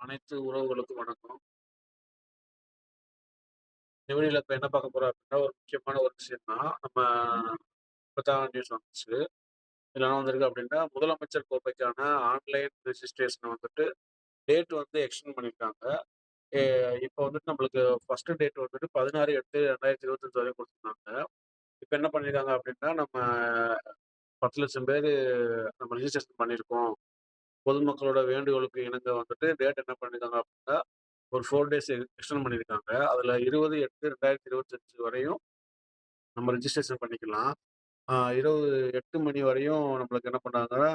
அனைத்து உறவுகளுக்கும் வணக்கம். நிகழ்ச்சியில இப்ப என்ன பார்க்க போறோம் அப்படின்னா, ஒரு முக்கியமான ஒரு விஷயம் தான். நம்ம இப்பதான் நியூஸ் வந்துச்சு. இதுல என்ன வந்திருக்கு அப்படின்னா, முதலமைச்சர் கோப்பைக்கான ஆன்லைன் ரிஜிஸ்ட்ரேஷன் வந்துட்டு டேட் வந்து எக்ஸ்டெண்ட் பண்ணியிருக்காங்க. எ இப்ப வந்துட்டு நம்மளுக்கு ஃபர்ஸ்ட் டேட் வந்துட்டு 16/8/2025 வரையும் குடுத்துருந்தாங்க. இப்ப என்ன பண்ணியிருக்காங்க அப்படின்னா, நம்ம 10,00,000 பேரு நம்ம ரிஜிஸ்ட்ரேஷன் பண்ணியிருக்கோம். பொதுமக்களோட வேண்டுகோளுக்கு இணங்க வந்துட்டு டேட் என்ன பண்ணியிருக்காங்க அப்படின்னா, ஒரு 4 டேஸ் எக்ஸ்டெண்ட் பண்ணியிருக்காங்க. அதுல 20/8/2025 வரையும் நம்ம ரிஜிஸ்ட்ரேஷன் பண்ணிக்கலாம். இரவு 8 மணி வரையும் நம்மளுக்கு என்ன பண்ணாங்கன்னா,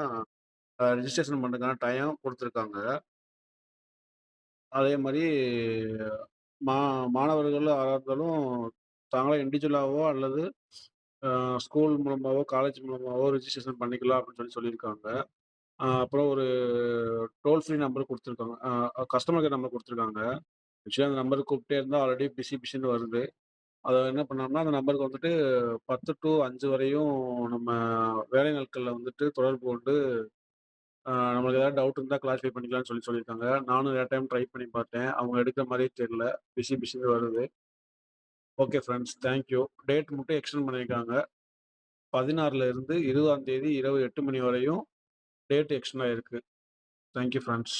ரிஜிஸ்ட்ரேஷன் பண்ணுறதுக்கான டைம் குடுத்துருக்காங்க. அதே மாரி மா மாணவர்கள் யாரா இருந்தாலும் தாங்களா இண்டிவிஜுவலாவோ அல்லது ஸ்கூல் மூலமாவோ, காலேஜ் மூலமாவோ ரிஜிஸ்ட்ரேஷன் பண்ணிக்கலாம் அப்படின்னு சொல்லியிருக்காங்க. அப்புறம் ஒரு டோல் ஃப்ரீ நம்பர் குடுத்துருக்காங்க. கஸ்டமர் கேர் நம்பர் குடுத்துருக்காங்க. ஆக்சுவலா அந்த நம்பருக்கு கூப்பிட்டே இருந்தா ஆல்ரெடி பிஸி பிஸின்னு வருது. அத என்ன பண்ணோம்னா, அந்த நம்பருக்கு வந்துட்டு 10 டூ 5 வரையும் நம்ம வேலை நாட்கள்ல வந்துட்டு தொடர்பு கொண்டு, நம்மளுக்கு ஏதாவது டவுட் இருந்தா கிளாரிஃபை பண்ணிக்கலாம்னு சொல்லியிருக்காங்க. நானும் நெறைய டைம் ட்ரை பண்ணி பார்த்தேன். அவங்க எடுக்கிற மாரியே தெரியல. பிஸி பிஸின்னு வருது. Okay friends. Thank you. Date மட்டும் எக்ஸ்டெண்ட் பண்ணியிருக்காங்க. 16ல இருந்து 20ஆம் தேதி இரவு 8 மணி வரையும் டேட் எக்ஸ்டெண்ட் ஆயிருக்கு. Thank you friends.